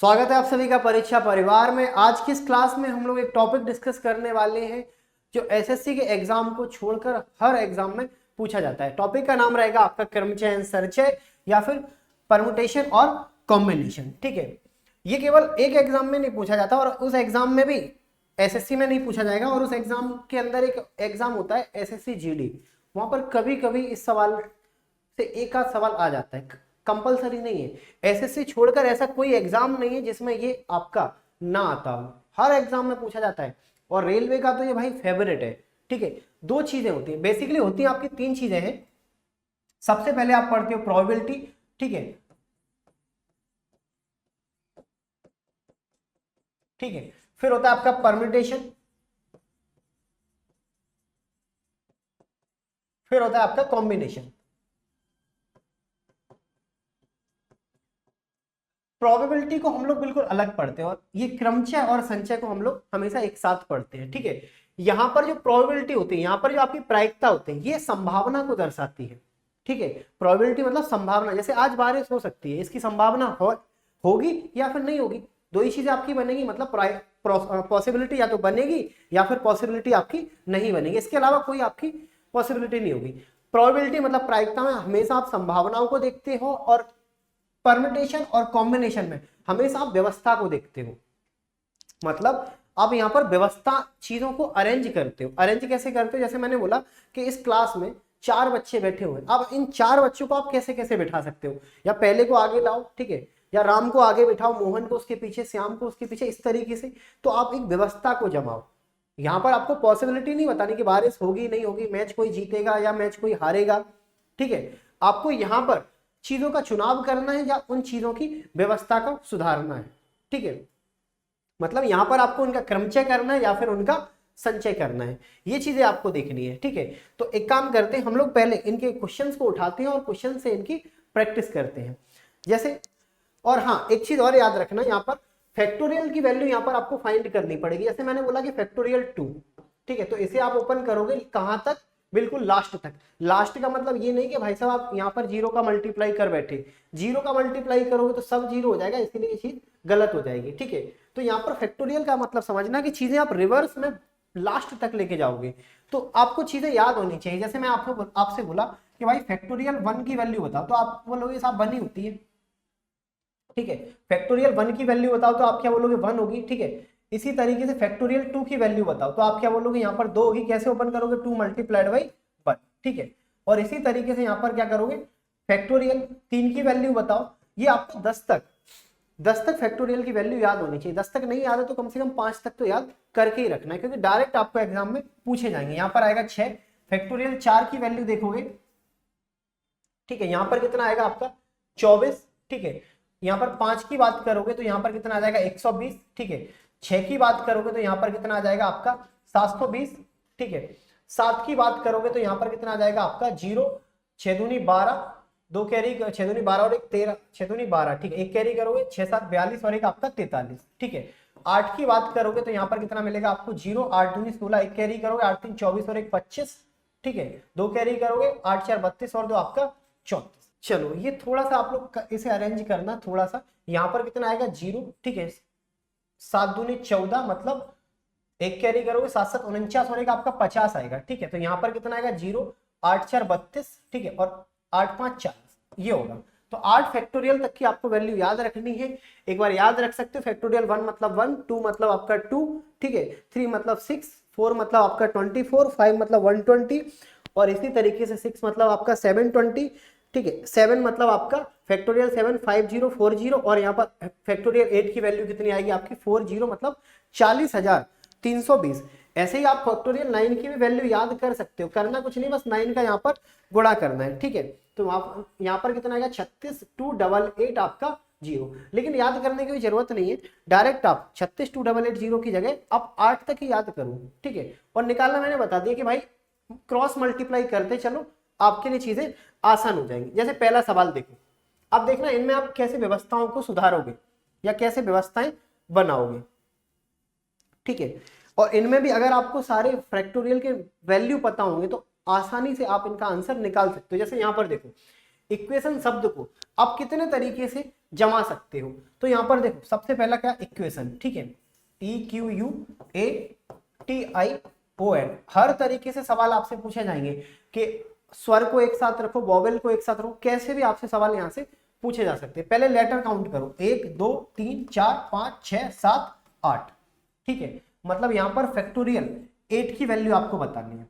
स्वागत है आप सभी का परीक्षा परिवार में। आज की इस क्लास में हम लोग एक टॉपिक डिस्कस करने वाले हैं जो एसएससी के एग्जाम को छोड़कर हर एग्जाम में पूछा जाता है। टॉपिक का नाम रहेगा आपका क्रमचयन संचय या फिर परमुटेशन और कॉम्बिनेशन। ठीक है, ये केवल एक एग्जाम में नहीं पूछा जाता और उस एग्जाम में भी एसएससी में नहीं पूछा जाएगा। और उस एग्जाम के अंदर एक एग्जाम होता है एसएससी जीडी, वहां पर कभी कभी इस सवाल से एक आध सवाल आ जाता है, कंपलसरी नहीं है। एसएससी छोड़कर ऐसा कोई एग्जाम नहीं है जिसमें ये आपका ना आता हो, हर एग्जाम में पूछा जाता है। और रेलवे का तो ये भाई फेवरेट है। ठीक है, दो चीजें होती है, बेसिकली होती है आपकी तीन चीजें हैं। सबसे पहले आप पढ़ते हो प्रोबेबिलिटी, ठीक है, ठीक है, फिर होता है आपका परम्यूटेशन, फिर होता है आपका कॉम्बिनेशन। प्रोबेबिलिटी को हम लोग बिल्कुल अलग पढ़ते हैं और ये क्रमचय और संचय को हम लोग हमेशा एक साथ पढ़ते हैं। ठीक है, यहां पर जो प्रोबेबिलिटी होती है, यहां पर जो आपकी प्रायिकता होती है, ये संभावना को दर्शाती है। ठीक है, प्रोबेबिलिटी मतलब संभावना, जैसे आज बारिश हो सकती है, इसकी संभावना होगी या फिर नहीं होगी, दो ही चीजें आपकी बनेगी। मतलब पॉसिबिलिटी या तो बनेगी या फिर पॉसिबिलिटी आपकी नहीं बनेगी, इसके अलावा कोई आपकी पॉसिबिलिटी नहीं होगी। प्रोबेबिलिटी मतलब प्रायिकता में हमेशा आप संभावनाओं को देखते हो और परम्यूटेशन और कॉम्बिनेशन में हमेशा आप व्यवस्था को देखते हो। मतलब आप यहाँ पर व्यवस्था, चीजों को अरेंज करते हो। अरेंज कैसे करते हो? जैसे मैंने बोला कि इस क्लास में 4 बच्चे बैठे हुए हैं, अब इन 4 बच्चों को आप कैसे कैसे बैठा सकते हो, या पहले को आगे लाओ, ठीक है, या राम को आगे बिठाओ, मोहन को उसके पीछे, श्याम को उसके पीछे, इस तरीके से। तो आप एक व्यवस्था को जमाओ। यहाँ पर आपको पॉसिबिलिटी नहीं बतानी कि बारिश होगी नहीं होगी, मैच कोई जीतेगा या मैच कोई हारेगा। ठीक है, आपको यहाँ पर चीजों का चुनाव करना है या उन चीजों की व्यवस्था को सुधारना है। ठीक है, मतलब यहां पर आपको उनका क्रमचय करना है या फिर उनका संचय करना है, ये चीजें आपको देखनी है। ठीक है, तो एक काम करते हैं, हम लोग पहले इनके क्वेश्चंस को उठाते हैं और क्वेश्चन से इनकी प्रैक्टिस करते हैं। जैसे, और हाँ, एक चीज और याद रखना, यहाँ पर फैक्टोरियल की वैल्यू यहाँ पर आपको फाइंड करनी पड़ेगी। जैसे मैंने बोला कि फैक्टोरियल 2, ठीक है, तो इसे आप ओपन करोगे कहां तक? बिल्कुल लास्ट तक। लास्ट का मतलब ये नहीं कि भाई साहब आप यहाँ पर 0 का मल्टीप्लाई कर बैठे, 0 का मल्टीप्लाई करोगे तो सब 0 हो जाएगा, इसीलिए ये चीज गलत हो जाएगी। ठीक है, तो यहाँ पर फैक्टोरियल का मतलब समझना कि चीजें आप रिवर्स में लास्ट तक लेके जाओगे, तो आपको चीजें याद होनी चाहिए। जैसे मैं आपसे बोला कि भाई फैक्टोरियल 1 की वैल्यू बताओ, तो आप बोलोगे साहब 1 ही होती है। ठीक है, फैक्टोरियल 1 की वैल्यू बताओ तो आप क्या बोलोगे? 1 होगी। ठीक है, इसी तरीके से फैक्टोरियल 2 की वैल्यू बताओ तो आप क्या बोलोगे? यहाँ पर 2 होगी। कैसे ओपन करोगे? 2 मल्टीप्लाइड बाई 1। ठीक है, और इसी तरीके से यहाँ पर क्या करोगे? फैक्टोरियल 3 की वैल्यू बताओ। ये आपको 10 तक फैक्टोरियल की वैल्यू याद होनी चाहिए। 10 तक नहीं याद है तो कम से कम 5 तक तो याद करके ही रखना है, क्योंकि डायरेक्ट आपको एग्जाम में पूछे जाएंगे। यहाँ पर आएगा 6। फैक्टोरियल 4 की वैल्यू देखोगे, ठीक है, यहाँ पर कितना आएगा आपका? 24। ठीक है, यहाँ पर 5 की बात करोगे तो यहाँ पर कितना आ जाएगा? 120। ठीक है, 6 की बात करोगे तो यहाँ पर कितना आ जाएगा आपका? 720। ठीक है, 7 की बात करोगे तो यहाँ पर कितना आ जाएगा आपका? 0। 6 दूनी 12, 2 कैरी, 6 दूनी 12 और 1 13, 6 दूनी 12। ठीक है, 1 कैरी करोगे, 6 7 42 और 1 आपका 43। ठीक है, 8 की बात करोगे तो यहाँ पर कितना मिलेगा आपको? 0। 8 दूनी 16, 1 कैरी करोगे, 8 3 24 और 1 25। ठीक है, 2 कैरी करोगे, 8 4 32 और 2 आपका 34। चलो, ये थोड़ा सा आप लोग इसे अरेंज करना थोड़ा सा। यहाँ पर कितना आएगा? 0। ठीक है, 7 दूनी 14, मतलब 1 कैरी करोगे, 7 7 49 और 1 आपका 50 आएगा। ठीक है, तो यहाँ पर कितना आएगा? 0। 8 4 32। ठीक है, और 8 5 40, ये होगा। तो 8 फैक्टोरियल तक की आपको वैल्यू याद रखनी है। एक बार याद रख सकते हो, फैक्टोरियल 1 मतलब 1, 2 मतलब आपका 2, ठीक है, 3 मतलब 6, 4 मतलब आपका 24, 5 मतलब 120, और इसी तरीके से 6 मतलब आपका 720। ठीक है, 7 मतलब आपका फैक्टोरियल 7 5040, और यहाँ पर फैक्टोरियल 8 की वैल्यू कितनी आएगी आपकी? 40, मतलब 40,320। ऐसे ही आप फैक्टोरियल 9 की भी वैल्यू याद कर सकते हो, करना कुछ नहीं, बस 9 का यहाँ पर गुणा करना है। ठीक है, तो आप यहाँ पर कितना आएगा? 36,288 आपका 0। लेकिन याद करने की भी जरूरत नहीं है, डायरेक्ट आप 36,288 की जगह आप 8 तक ही याद करो। ठीक है, और निकालना मैंने बता दिया कि भाई क्रॉस मल्टीप्लाई करते चलो, आपके लिए चीजें आसान हो जाएंगी। जैसे पहला सवाल देखो, अब देखना इनमें आप कैसे व्यवस्थाओं को सुधारोगे या कैसे व्यवस्थाएं बनाओगे। ठीक है, और इनमें भी अगर आपको सारे फैक्टोरियल के वैल्यू पता होंगे तो आसानी से आप इनका आंसर निकाल सकते हो। जैसे यहाँ पर देखो, इक्वेशन शब्द को आप कितने तरीके से जमा सकते हो। तो यहाँ पर देखो सबसे पहला क्या इक्वेशन, ठीक है, EQUATION। हर तरीके से सवाल आपसे पूछे जाएंगे कि स्वर को एक साथ रखो, वॉवेल को एक साथ रखो, कैसे भी आपसे सवाल यहाँ से पूछे जा सकते हैं। पहले लेटर काउंट करो, 1 2 3 4 5 6 7 8, ठीक है। मतलब यहाँ पर फैक्टोरियल 8 की वैल्यू आपको बतानी है,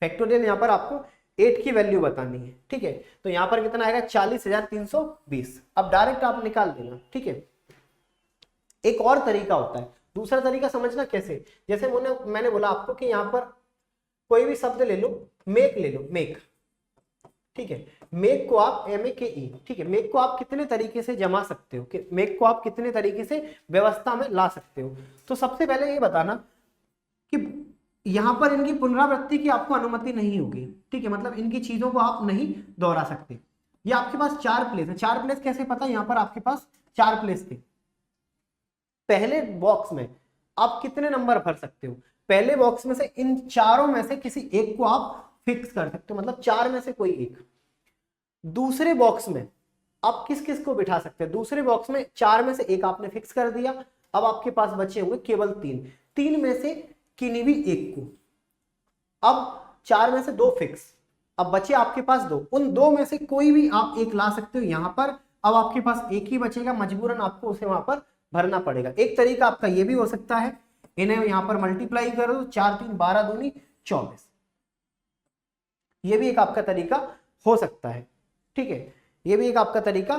फैक्टोरियल यहाँ पर आपको 8 की वैल्यू बतानी है, ठीक है। तो यहाँ पर कितना आएगा 40,320। अब डायरेक्ट आप निकाल देना, ठीक है। एक और तरीका होता है, दूसरा तरीका समझना कैसे, जैसे मैंने बोला आपको कि यहाँ पर कोई भी शब्द ले लो, मेक ले लो, मेक, ठीक है। मेक को आप MEKE, ठीक है, मेक को आप कितने तरीके से जमा सकते हो, कि मेक को आप कितने तरीके से व्यवस्था में ला सकते हो। तो सबसे पहले ये बताना कि यहां पर इनकी पुनरावृत्ति की आपको अनुमति नहीं होगी, ठीक है, मतलब इनकी चीजों को आप नहीं दोहरा सकते। ये आपके पास 4 प्लेस है, 4 प्लेस कैसे पता, यहाँ पर आपके पास 4 प्लेस थे। पहले बॉक्स में आप कितने नंबर भर सकते हो, पहले बॉक्स में से इन चारों में से किसी एक को आप फिक्स कर सकते हो, मतलब 4 में से कोई एक। दूसरे बॉक्स में आप किस किस को बिठा सकते हैं, दूसरे बॉक्स में 4 में से एक आपने फिक्स कर दिया, अब आपके पास बचे होंगे केवल 3 में से किन्हीं भी एक को। अब 4 में से 2 फिक्स, अब बचे आपके पास 2, उन 2 में से कोई भी आप एक ला सकते हो यहां पर। अब आपके पास एक ही बचेगा, मजबूरन आपको उसे वहां पर भरना पड़ेगा। एक तरीका आपका ये भी हो सकता है, इन्हें यहां पर मल्टीप्लाई करो, 4 3 12 दूनी 24, ये भी एक आपका तरीका हो सकता है, ठीक है, ये भी एक आपका तरीका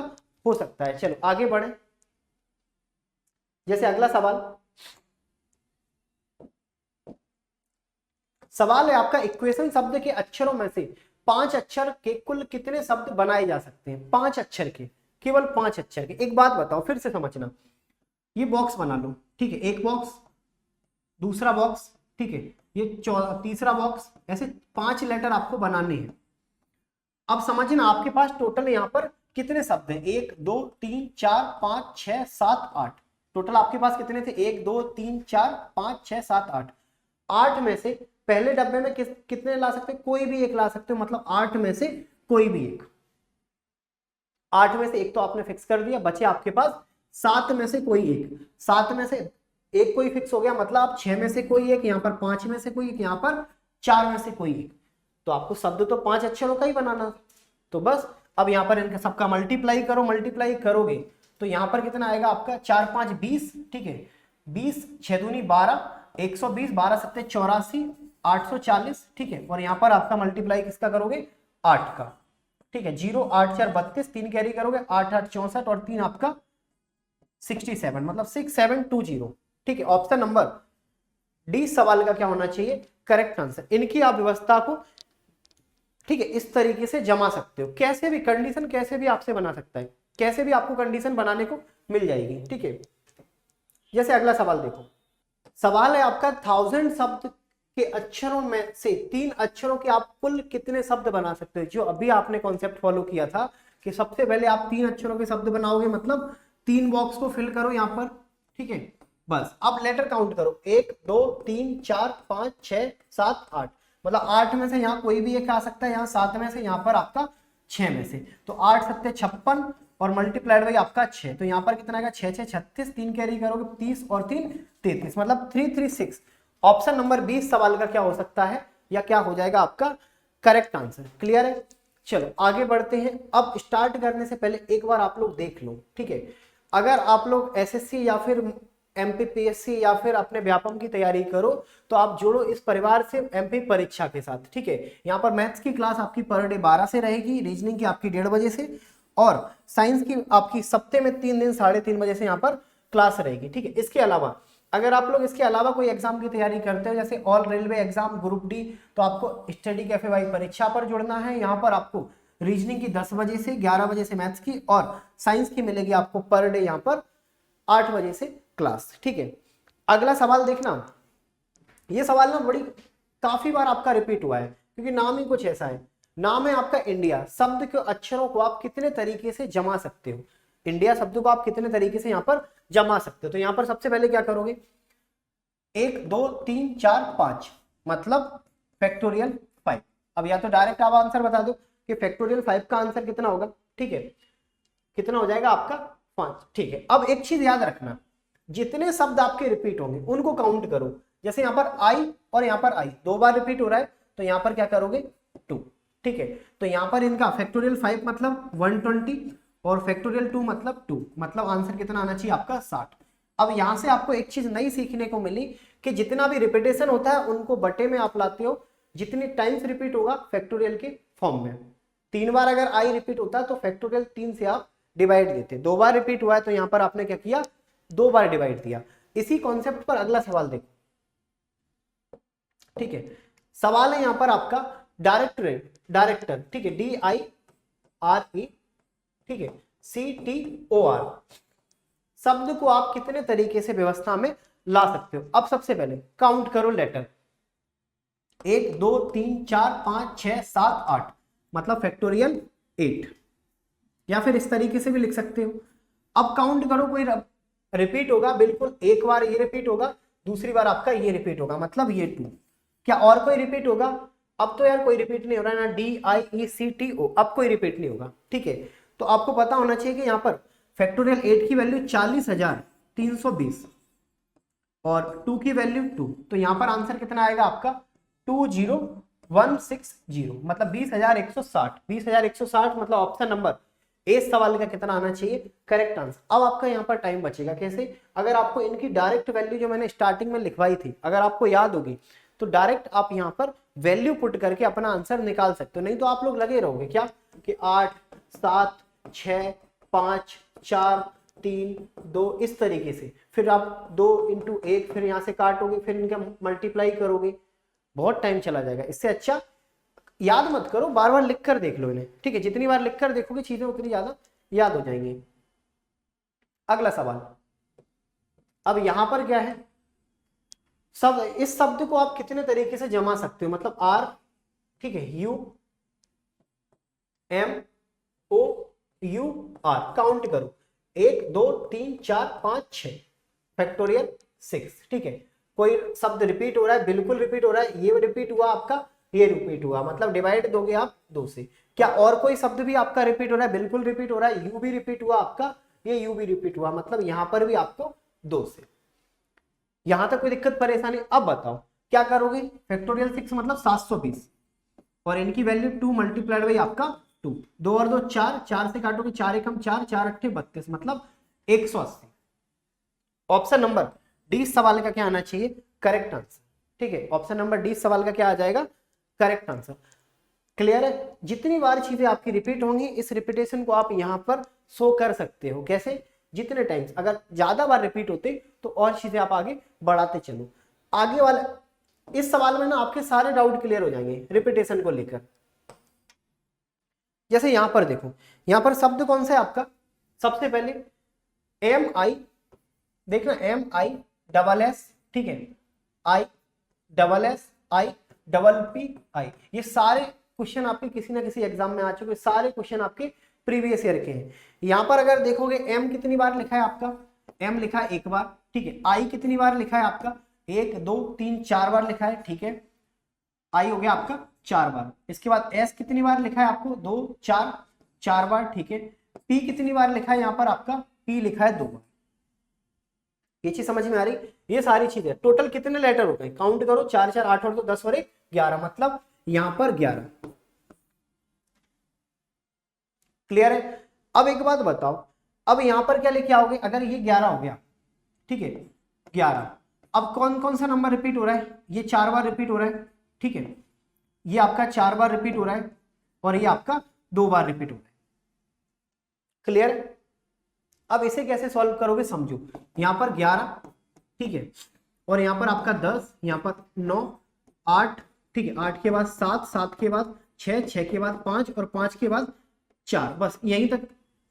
हो सकता है। चलो आगे बढ़े, जैसे अगला सवाल है आपका, इक्वेशन शब्द के अक्षरों में से 5 अक्षर के कुल कितने शब्द बनाए जा सकते हैं, 5 अक्षर के, केवल 5 अक्षर के। एक बात बताओ फिर से समझना, ये बॉक्स बना लो, ठीक है, एक बॉक्स, दूसरा बॉक्स, ठीक है, ये तीसरा बॉक्स, ऐसे 5 लेटर आपको बनाने हैं। अब समझना आपके पास टोटल यहाँ पर कितने शब्द हैं, 1 2 3 4 5 6 7 8, टोटल आपके पास कितने थे, 1 2 3 4 5 6 7 8। 8 में से पहले डब्बे में कितने ला सकते हो, कोई भी एक ला सकते हो, मतलब 8 में से कोई भी एक। 8 में से एक तो आपने फिक्स कर दिया, बचे आपके पास 7 में से कोई एक। 7 में से एक कोई फिक्स हो गया, मतलब आप 6 में से कोई एक, यहाँ पर 5 में से कोई एक, यहाँ पर 4 में से कोई एक। तो आपको शब्द तो 5 अक्षरों का ही बनाना। तो बस अब यहाँ पर इनका सबका मल्टीप्लाई करो, मल्टीप्लाई करोगे तो यहाँ पर कितना आएगा आपका, 4 5 20, ठीक है, 20 6 दूनी 12, 120, 12 7 84, 840, ठीक है। और यहाँ पर आपका मल्टीप्लाई किसका करोगे, 8 का, ठीक है, 0 8 4 32, 3 कैरी करोगे, 8 8 64 और 3 आपका 67, मतलब 6720, ठीक है। ऑप्शन नंबर डी सवाल का क्या होना चाहिए, करेक्ट आंसर। इनकी आप व्यवस्था को, ठीक है, इस तरीके से जमा सकते हो, कैसे भी कंडीशन कैसे भी आपसे बना सकता है, कैसे भी आपको कंडीशन बनाने को मिल जाएगी, ठीक है। जैसे अगला सवाल देखो, सवाल है आपका 1000 शब्द के अक्षरों में से 3 अक्षरों के आप कुल कितने शब्द बना सकते हो। जो अभी आपने कॉन्सेप्ट फॉलो किया था कि सबसे पहले आप 3 अक्षरों के शब्द बनाओगे, मतलब 3 बॉक्स को फिल करो यहाँ पर, ठीक है। बस अब लेटर काउंट करो, 1 2 3 4 5 6 7 8, मतलब 8 में से यहाँ कोई भी एक आ सकता है, यहाँ 7 में से, यहाँ पर आपका 6 में से। तो 8 7 56 और मल्टीप्लाइड बाई आपका 6, तो यहाँ पर कितना आएगा, 6 6 36, 3 कैरी करोगे 30 और 3 33, मतलब 336। ऑप्शन नंबर 20 सवाल का क्या हो सकता है, या क्या हो जाएगा आपका करेक्ट आंसर। क्लियर है, चलो आगे बढ़ते हैं। अब स्टार्ट करने से पहले एक बार आप लोग देख लो, ठीक है, अगर आप लोग SSC या फिर MPPSC या फिर अपने व्यापम की तैयारी करो तो आप जोड़ो इस परिवार से MP परीक्षा के साथ, ठीक है। यहाँ पर मैथ्स की क्लास आपकी पर डे 12 से रहेगी, रीजनिंग की आपकी 1:30 बजे से, और साइंस की आपकी सप्ताह में 3 दिन 3:30 बजे से यहाँ पर क्लास रहेगी, ठीक है। इसके अलावा अगर आप लोग इसके अलावा कोई एग्जाम की तैयारी करते हो, जैसे all railway exam, group D, तो आपको स्टडी कैफे वाई परीक्षा पर जुड़ना है। यहाँ पर आपको रीजनिंग की 10 बजे से 11 बजे से मैथ्स की, और साइंस की मिलेगी आपको पर डे यहाँ पर 8 बजे से क्लास, ठीक है। अगला सवाल देखना, ये सवाल ना काफी बार आपका रिपीट हुआ है, क्योंकि नाम ही कुछ ऐसा है। नाम है आपका इंडिया। शब्द के अक्षरों को आप कितने तरीके से जमा सकते हो, इंडिया शब्द को आप कितने तरीके से यहाँ पर जमा सकते हो। तो यहाँ पर सबसे पहले क्या करोगे, 1 2 3 4 5, मतलब फैक्टोरियल 5। अब या तो डायरेक्ट आप आंसर बता दो कि फैक्टोरियल 5 का आंसर कितना होगा, ठीक है, कितना हो जाएगा आपका 5, ठीक है। अब एक चीज याद रखना, जितने शब्द आपके रिपीट होंगे उनको काउंट करो। जैसे यहाँ पर आई और यहाँ पर आई 2 बार रिपीट हो रहा है, तो यहाँ पर क्या करोगे 2, ठीक है। तो यहाँ पर इनका फैक्टोरियल 5 मतलब 120 और फैक्टोरियल 2 मतलब 2, मतलब आंसर कितना आना चाहिए आपका 60। अब यहाँ से आपको एक चीज नई सीखने को मिली कि जितना भी रिपीटेशन होता है उनको बटे में आप लाते हो, जितने टाइम्स रिपीट होगा फैक्टोरियल के फॉर्म में। 3 बार अगर आई रिपीट होता है तो फैक्टोरियल 3 से आप डिवाइड देते। 2 बार रिपीट हुआ है तो यहाँ पर आपने क्या किया 2 बार डिवाइड दिया। इसी कॉन्सेप्ट पर अगला सवाल देखो, ठीक है। सवाल है यहाँ पर आपका डायरेक्टर, ठीक है, DIRE, ठीक है, CTOR शब्द को आप कितने तरीके से व्यवस्था में ला सकते हो। अब सबसे पहले काउंट करो लेटर, 1 2 3 4 5 6 7 8, मतलब फैक्टोरियल 8, या फिर इस तरीके से भी लिख सकते हो। अब काउंट करो, कोई रिपीट होगा बिल्कुल, एक बार ये रिपीट होगा, दूसरी बार आपका ये रिपीट होगा, मतलब ये 2। क्या और कोई रिपीट होगा? अब तो यार कोई रिपीट नहीं हो रहा है ना, DIECTO, अब कोई रिपीट नहीं होगा, ठीक है। तो आपको पता होना चाहिए कि यहाँ पर फैक्टोरियल 8 की वैल्यू 40,320 और 2 की वैल्यू 2, तो यहाँ पर आंसर कितना आएगा आपका 20160, मतलब 20,160। 20,160 मतलब ऑप्शन नंबर ए सवाल का कितना आना चाहिए करेक्ट आंसर। अब आपका यहाँ पर टाइम बचेगा कैसे, अगर आपको इनकी डायरेक्ट वैल्यू जो मैंने स्टार्टिंग में लिखवाई थी अगर आपको याद होगी तो डायरेक्ट आप यहाँ पर वैल्यू पुट करके अपना आंसर निकाल सकते हो। नहीं तो आप लोग लगे रहोगे क्या कि 8 7 6 5 4 3 2 इस तरीके से, फिर आप 2 × 1 फिर यहाँ से काटोगे, फिर इनका मल्टीप्लाई करोगे, बहुत टाइम चला जाएगा। इससे अच्छा याद मत करो, बार बार लिख कर देख लो इन्हें, ठीक है। जितनी बार लिख कर देखोगे चीजें उतनी ज्यादा याद हो जाएंगी। अगला सवाल, अब यहां पर क्या है, इस शब्द को आप कितने तरीके से जमा सकते हो, मतलब R, ठीक है, UMOUR, काउंट करो 1 2 3 4 5 6 फैक्टोरियल 6, ठीक है। कोई शब्द रिपीट हो रहा है, बिल्कुल रिपीट हो रहा है, ये रिपीट हुआ आपका, ये रिपीट हुआ, मतलब डिवाइड दोगे आप 2 से। क्या और कोई शब्द भी आपका रिपीट हो रहा है, बिल्कुल रिपीट हो रहा है, यू भी रिपीट हुआ आपका, ये यू भी रिपीट हुआ, मतलब यहां पर भी आपको 2 से। यहां तक कोई दिक्कत परेशानी? अब बताओ क्या करोगे, फैक्टोरियल 6 मतलब 720 और इनकी वैल्यू 2 मल्टीप्लाइड बाई आपका 2, 2 और 2 4, 4 से काटोगे 4 एकम 4, 4 अट्ठे 32, मतलब 180। ऑप्शन नंबर डी सवाल का क्या आना चाहिए करेक्ट आंसर, ठीक है। ऑप्शन नंबर डी सवाल का क्या आ जाएगा करेक्ट आंसर। क्लियर है? जितनी बार चीजें आपकी रिपीट होंगी इस रिपीटेशन को आप यहां पर शो कर सकते हो। कैसे? जितने टाइम्स, अगर ज्यादा बार रिपीट होते तो और चीजें आप आगे बढ़ाते चलो। आगे वाले इस सवाल में ना आपके सारे डाउट क्लियर हो जाएंगे रिपीटेशन को लेकर। जैसे यहां पर देखो, यहां पर शब्द कौन सा है आपका, सबसे पहले MI, देखना MISS, ठीक है, ISSIPPI, ये सारे क्वेश्चन आपके किसी ना किसी एग्जाम में आ चुके, सारे क्वेश्चन आपके प्रीवियस ईयर के हैं। यहां पर अगर देखोगे M कितनी बार लिखा है आपका, M लिखा है 1 बार, ठीक है। I कितनी बार लिखा है आपका, 1 2 3 4 बार लिखा है, ठीक है, I हो गया आपका 4 बार। इसके बाद S कितनी बार लिखा है आपको, 2 4 4 बार, ठीक है। P कितनी बार लिखा है यहाँ पर आपका, P लिखा है 2 बार। ये चीज समझ में आ रही? ये सारी चीजें टोटल कितने लेटर हो गए, काउंट करो, 4 4 8 और 2 10 और 1 11, मतलब यहां पर 11। क्लियर है? अब एक बात बताओ, अब यहां पर क्या लेके आओगे, अगर ये 11 हो गया, ठीक है, 11, अब कौन कौन सा नंबर रिपीट हो रहा है, ये 4 बार रिपीट हो रहा है, ठीक है, ये आपका 4 बार रिपीट हो रहा है और ये आपका 2 बार रिपीट हो रहा है। क्लियर? अब इसे कैसे सॉल्व करोगे समझो, यहां पर 11, ठीक है, और यहां पर आपका 10, यहां पर 9 8, ठीक है, 8 के बाद 7, 7 के बाद 6, 6 के बाद 5 और 5 के बाद 4, बस यहीं तक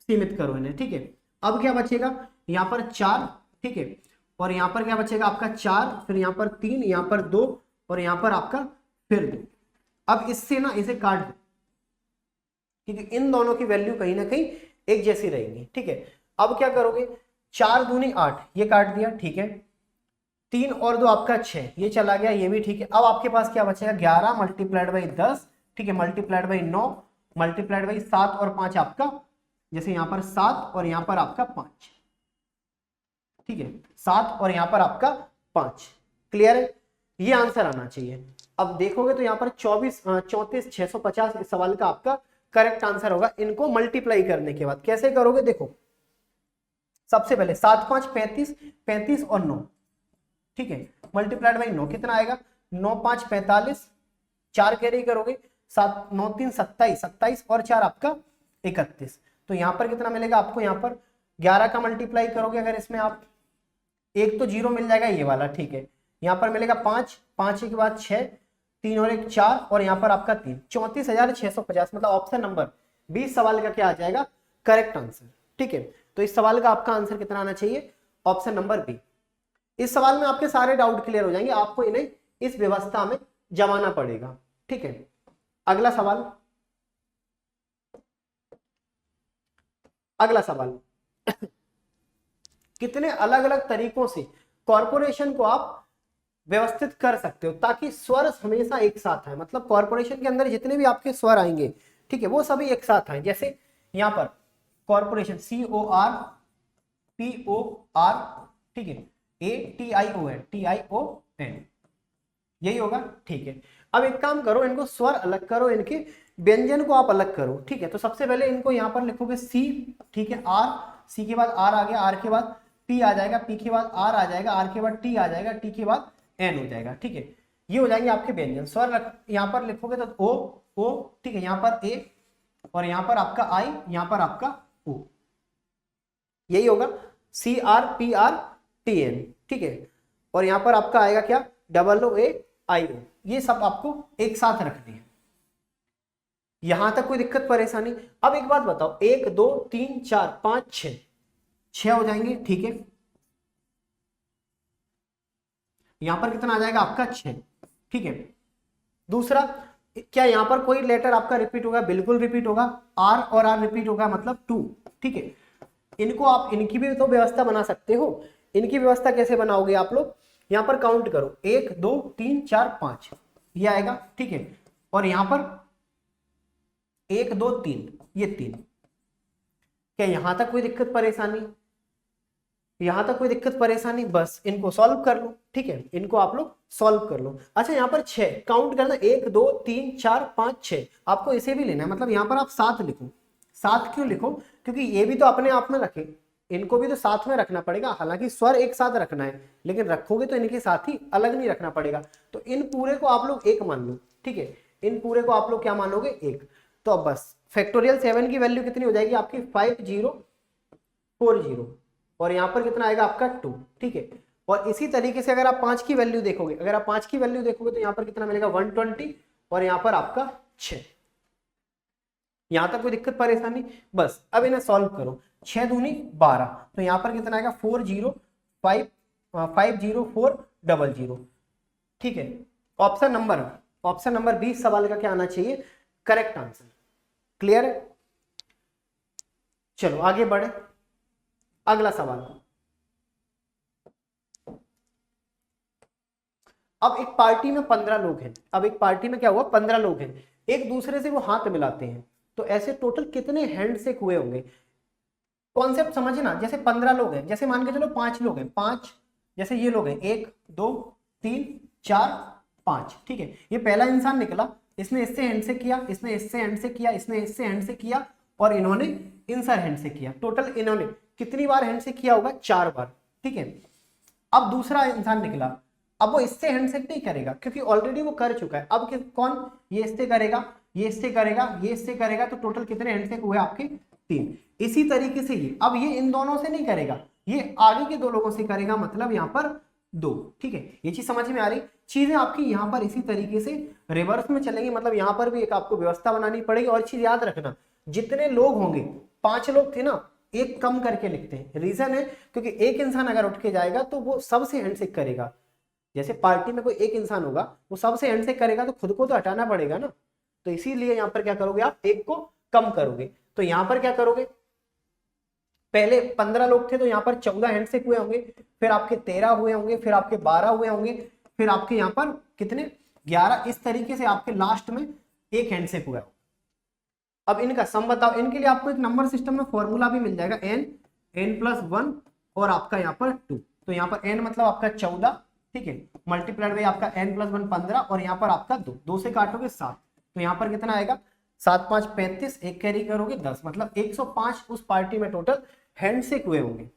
सीमित करो इन्हें, ठीक है। अब क्या बचेगा, यहाँ पर 4, ठीक है, और यहाँ पर क्या बचेगा आपका 4, फिर यहाँ पर 3, यहाँ पर 2 और यहाँ पर आपका फिर 2। अब इससे ना इसे काट दो, क्योंकि इन दोनों की वैल्यू कहीं ना कहीं एक जैसी रहेंगी, ठीक है। अब क्या करोगे, 4 दूनी 8, ये काट दिया, ठीक है, 3 और 2 आपका 6, ये चला गया, ये भी ठीक है। अब आपके पास क्या बचेगा, 11 मल्टीप्लाइड बाई 10, ठीक है, मल्टीप्लाइड बाई 9 मल्टीप्लाइड बाई 7 और 5 आपका जैसे यहाँ पर 7 और यहाँ पर आपका 5, ठीक है, 7 और यहाँ पर आपका 5। क्लियर है, ये आंसर आना चाहिए। अब देखोगे तो यहाँ पर 34,650 इस सवाल का आपका करेक्ट आंसर होगा। इनको मल्टीप्लाई करने के बाद कैसे करोगे, देखो सबसे पहले 7 5 35, 35 और 9, ठीक है, मल्टीप्लाइड बाई 9 कितना आएगा, 9 5 45, 4 कैरी करोगे, 7 9 3 27, 27 और 4 आपका 31। तो यहाँ पर कितना मिलेगा आपको, यहाँ पर 11 का मल्टीप्लाई करोगे अगर इसमें आप, एक तो जीरो मिल जाएगा ये वाला, ठीक है, यहाँ पर मिलेगा 5, 5 के बाद 6, 3 और 1 4 और यहाँ पर आपका 3, 34,650, मतलब ऑप्शन नंबर 20 सवाल का क्या आ जाएगा, करेक्ट आंसर। ठीक है, तो इस सवाल का आपका आंसर कितना आना चाहिए, ऑप्शन नंबर बी। इस सवाल में आपके सारे डाउट क्लियर हो जाएंगे, आपको इन्हें इस व्यवस्था में जमाना पड़ेगा। ठीक है, अगला सवाल, अगला सवाल कितने अलग अलग तरीकों से कॉर्पोरेशन को आप व्यवस्थित कर सकते हो ताकि स्वर हमेशा एक साथ आए, मतलब कॉर्पोरेशन के अंदर जितने भी आपके स्वर आएंगे, ठीक है, वो सभी एक साथ आए। जैसे यहां पर कॉर्पोरेशन CORPOR, ठीक है, ATION, यही होगा। ठीक है, अब एक काम करो, इनको स्वर अलग करो, इनके व्यंजन को आप अलग करो। ठीक है, तो सबसे पहले इनको यहां पर लिखोगे C, ठीक है, R, C के बाद R आ गया, R के बाद P आ जाएगा, P के बाद R आ जाएगा, R के बाद T आ जाएगा, T के बाद N हो जाएगा। ठीक है, ये हो जाएंगे आपके व्यंजन। स्वर यहाँ पर लिखोगे तो O, ठीक है, यहाँ पर A और यहाँ पर आपका I, यहाँ पर आपका O, यही होगा CRPRTN। ठीक है, और यहाँ पर आपका आएगा क्या, OOAIO। ये सब आपको एक साथ रखने हैं। यहां तक कोई दिक्कत परेशानी? अब एक बात बताओ, 1 2 3 4 5 6, 6 हो जाएंगे। ठीक है, यहां पर कितना आ जाएगा आपका 6। ठीक है, दूसरा, क्या यहां पर कोई लेटर आपका रिपीट होगा? बिल्कुल रिपीट होगा, R और R रिपीट होगा, मतलब 2। ठीक है, इनको आप इनकी भी तो व्यवस्था बना सकते हो। इनकी व्यवस्था कैसे बनाओगे आप लोग? यहां पर काउंट करो, 1 2 3 4 5, ये आएगा। ठीक है, और यहां पर 1 2 3, ये 3। क्या यहां तक कोई दिक्कत परेशानी? यहां तक कोई दिक्कत परेशानी? बस इनको सॉल्व कर लो। ठीक है, इनको आप लोग सॉल्व कर लो। अच्छा, यहां पर 6 काउंट करना, 1 2 3 4 5 6, आपको इसे भी लेना है, मतलब यहां पर आप 7 लिखो। 7 क्यों लिखो? क्योंकि ये भी तो अपने आप में रखे, इनको भी तो साथ में रखना पड़ेगा। हालांकि स्वर एक साथ रखना है, लेकिन रखोगे तो इनके साथ ही, अलग नहीं रखना पड़ेगा। तो इन पूरे को आप लोग एक मान लो। ठीक है, इन पूरे को आप लोग क्या मानोगे? एक। तो अब बस फैक्टोरियल 7 की वैल्यू कितनी हो जाएगी आपकी? 5040, और यहां पर कितना आएगा आपका 2। ठीक है, और इसी तरीके से अगर आप 5 की वैल्यू देखोगे, अगर आप 5 की वैल्यू देखोगे तो यहां पर कितना मिलेगा? 120, और यहां पर आपका 6। यहां तक कोई दिक्कत परेशानी? बस अब इन्हें सॉल्व करो। 6 दूनी 12, तो यहां पर कितना आएगा? 4050400। ठीक है, ऑप्शन नंबर 20 सवाल का क्या आना चाहिए? Correct answer. क्लियर है? चलो आगे बढ़े, अगला सवाल। अब एक पार्टी में 15 लोग हैं। अब एक पार्टी में क्या हुआ? 15 लोग हैं, एक दूसरे से वो हाथ मिलाते हैं, तो ऐसे टोटल कितने हैंडशेक हुए होंगे? कॉन्सेप्ट समझना। जैसे 15 लोग हैं, जैसे मान के चलो 5 लोग हैं, 5, जैसे ये लोग हैं 1 2 3 4 5। ठीक है, ये पहला इंसान निकला, इसने इससे हैंडशेक किया, इसने इससे हैंडशेक किया, इसने इससे हैंडशेक किया, और इन्होंने इनसे हैंडशेक किया। टोटल इन्होंने कितनी बार हैंडशेक किया होगा? 4 बार। ठीक है, अब दूसरा इंसान निकला, अब वो इससे हैंडशेक नहीं करेगा क्योंकि ऑलरेडी वो कर चुका है। अब कौन? ये इससे करेगा, ये इससे करेगा, ये इससे करेगा, तो टोटल कितने हैंडशेक हुए आपके? 3। इसी तरीके से ये, अब ये इन दोनों से नहीं करेगा, ये आगे के 2 लोगों से करेगा, मतलब यहाँ पर 2। ठीक है, ये चीज समझ में आ रही? चीजें आपकी यहाँ पर इसी तरीके से रिवर्स में चलेंगी, मतलब यहाँ पर भी एक आपको व्यवस्था बनानी पड़ेगी। और चीज याद रखना, जितने लोग होंगे, 5 लोग थे ना, एक कम करके लिखते हैं। रीजन है क्योंकि एक इंसान अगर उठ के जाएगा तो वो सबसे हैंडशेक करेगा। जैसे पार्टी में कोई एक इंसान होगा, वो सबसे हैंडशेक करेगा, तो खुद को तो हटाना पड़ेगा ना, तो इसीलिए यहाँ पर क्या करोगे? आप एक को कम करोगे। तो यहाँ पर क्या करोगे? पहले 15 लोग थे तो यहाँ पर 14 हैंडशेक हुए होंगे, फिर आपके 13 हुए होंगे, फिर आपके 12 हुए होंगे, फिर आपके यहाँ पर कितने? 11। इस तरीके से आपके लास्ट में एक हैंडशेक हुआ। अब इनका सम बताओ। इनके लिए आपको एक नंबर सिस्टम में फॉर्मूला भी मिल जाएगा, n+1 और आपका यहाँ पर 2। तो यहाँ पर n मतलब आपका 14, ठीक है, मल्टीप्लाइड बाई आपका n+1 15 और यहाँ पर आपका 2 से काटोगे 7, तो यहाँ पर कितना आएगा 7 5 35, एक कैरी करोगे 10, मतलब 105 उस पार्टी में टोटल हैंडशेक हुए होंगे,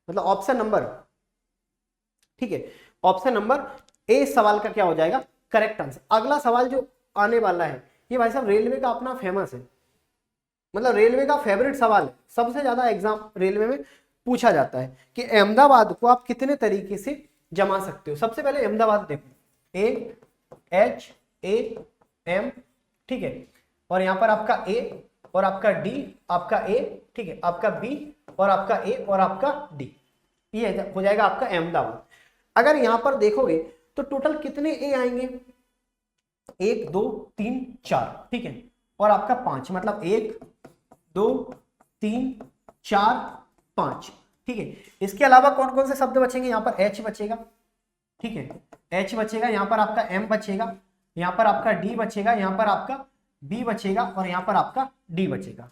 मतलब ऑप्शन नंबर, ठीक है, ऑप्शन नंबर ए सवाल का क्या हो जाएगा करेक्ट आंसर। अगला सवाल जो आने वाला है ये भाई साहब रेलवे का अपना फेमस है, मतलब रेलवे का फेवरेट सवाल है, सबसे ज्यादा एग्जाम रेलवे में पूछा जाता है कि अहमदाबाद को आप कितने तरीके से जमा सकते हो। सबसे पहले अहमदाबाद देखो, AHAM, ठीक है, और यहाँ पर आपका A और आपका D, आपका A, ठीक है, आपका B और आपका A और आपका D, ये हो जाएगा आपका अहमदाबाद। अगर यहाँ पर देखोगे तो टोटल कितने A आएंगे, 1 2 3 4, ठीक है, और आपका 5, मतलब 1 2 3 4 5, ठीक है। इसके अलावा कौन कौन से शब्द बचेंगे, यहाँ पर H बचेगा, ठीक है, H बचेगा, यहाँ पर आपका M बचेगा, यहाँ पर आपका D बचेगा, यहाँ पर आपका B बचेगा और यहाँ पर आपका D बचेगा।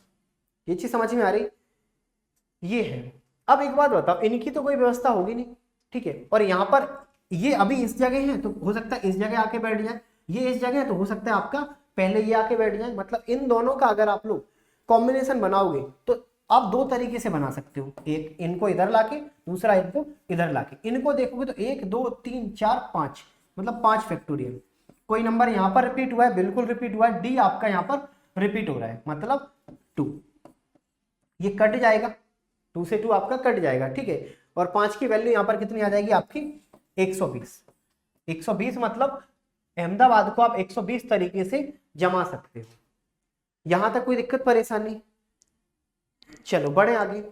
ये चीज समझ में आ रही, ये है। अब एक बात बताओ, इनकी तो कोई व्यवस्था होगी नहीं, ठीक है, और यहाँ पर ये अभी इस जगह है तो हो सकता है इस जगह आके बैठ जाए, ये इस जगह है तो हो सकता है आपका पहले ये आके बैठ जाए, मतलब इन दोनों का अगर आप लोग कॉम्बिनेशन बनाओगे तो आप दो तरीके से बना सकते हो, एक इनको इधर लाके, दूसरा इनको इधर लाके। इनको देखोगे तो 1 2 3 4 5, मतलब 5 फैक्टोरियल। कोई नंबर यहाँ पर रिपीट हुआ है, बिल्कुल रिपीट हुआ है, डी आपका यहाँ पर रिपीट हो रहा है, मतलब 2, ये कट जाएगा, 2 से 2 आपका कट जाएगा, ठीक है, और 5 की वैल्यू यहाँ पर कितनी आ जाएगी आपकी 120। 120 मतलब अहमदाबाद को आप 120 तरीके से जमा सकते हो। यहां तक कोई दिक्कत परेशानी? चलो बढ़े आगे।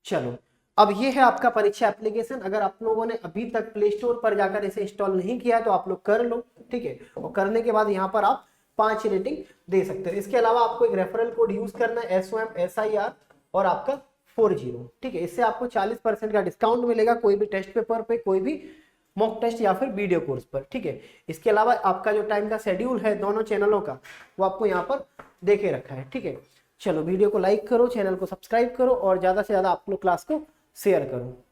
चलो अब ये है आपका परीक्षा एप्लीकेशन। अगर आप लोगों ने अभी तक प्ले स्टोर पर जाकर इसे इंस्टॉल नहीं किया तो आप लोग कर लो, ठीक है, और करने के बाद यहाँ पर आप 5 रेटिंग दे सकते हो। इसके अलावा आपको एक रेफरल कोड यूज करना है, SOMSIR और आपका 40, ठीक है, इससे आपको 40% का डिस्काउंट मिलेगा कोई भी टेस्ट पेपर पे, कोई भी मॉक टेस्ट या फिर वीडियो कोर्स पर, ठीक है। इसके अलावा आपका जो टाइम का शेड्यूल है दोनों चैनलों का वो आपको यहाँ पर देके रखा है, ठीक है। चलो वीडियो को लाइक करो, चैनल को सब्सक्राइब करो और ज्यादा से ज्यादा आप लोग क्लास को शेयर करो।